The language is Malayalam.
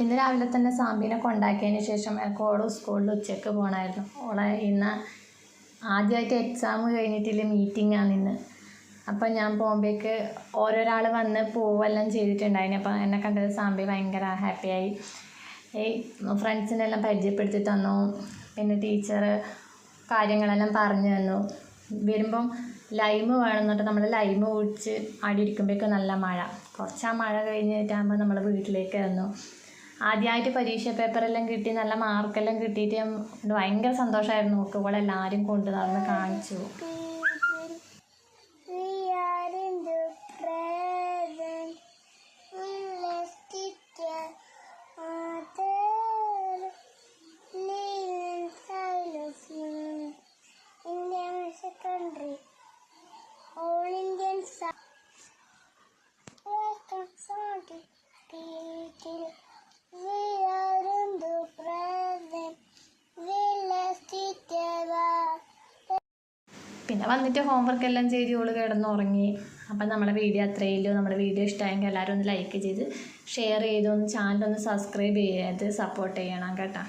ഇന്ന് രാവിലെ തന്നെ സാമ്പീനെ കൊണ്ടാക്കിയതിന് ശേഷം എനിക്ക് ഓള് സ്കൂളിൽ ഉച്ചയ്ക്ക് പോകണമായിരുന്നു. ഓളെ ഇന്ന് ആദ്യമായിട്ട് എക്സാം കഴിഞ്ഞിട്ടുള്ള മീറ്റിംഗാണ് ഇന്ന്. അപ്പം ഞാൻ പോകുമ്പോഴേക്ക് ഓരോരാൾ വന്ന് പോവെല്ലാം ചെയ്തിട്ടുണ്ടായിന്. അപ്പം എന്നെ കണ്ടത് സാമ്പി ഭയങ്കര ഹാപ്പിയായി. ഫ്രണ്ട്സിനെല്ലാം പരിചയപ്പെടുത്തി തന്നു. പിന്നെ ടീച്ചർ കാര്യങ്ങളെല്ലാം പറഞ്ഞു തന്നു. വരുമ്പം ലൈമ് വേണമെന്നിട്ട് നമ്മൾ ലൈമ് കുടിച്ച് അവിടെ ഇരിക്കുമ്പോഴേക്ക് നല്ല മഴ. കുറച്ച് ആ മഴ കഴിഞ്ഞിട്ടാകുമ്പോൾ നമ്മൾ വീട്ടിലേക്ക് വന്നു. ആദ്യമായിട്ട് പരീക്ഷ പേപ്പറെല്ലാം കിട്ടി, നല്ല മാർക്കെല്ലാം കിട്ടിയിട്ട് ഭയങ്കര സന്തോഷമായിരുന്നു. നോക്കുമ്പോൾ എല്ലാവരും കൊണ്ട് നടന്ന് കാണിച്ചു. പിന്നെ വന്നിട്ട് ഹോംവർക്ക് എല്ലാം ചെയ്ത് ഓള് കിടന്നുറങ്ങി. അപ്പം നമ്മളെ വീഡിയോ അത്രയേ ഉള്ളൂ. നമ്മുടെ വീഡിയോ ഇഷ്ടമായെങ്കിൽ എല്ലാവരും ഒന്ന് ലൈക്ക് ചെയ്ത് ഷെയർ ചെയ്ത് ചാനലൊന്ന് സബ്സ്ക്രൈബ് ചെയ്ത് സപ്പോർട്ട് ചെയ്യണം കേട്ടോ.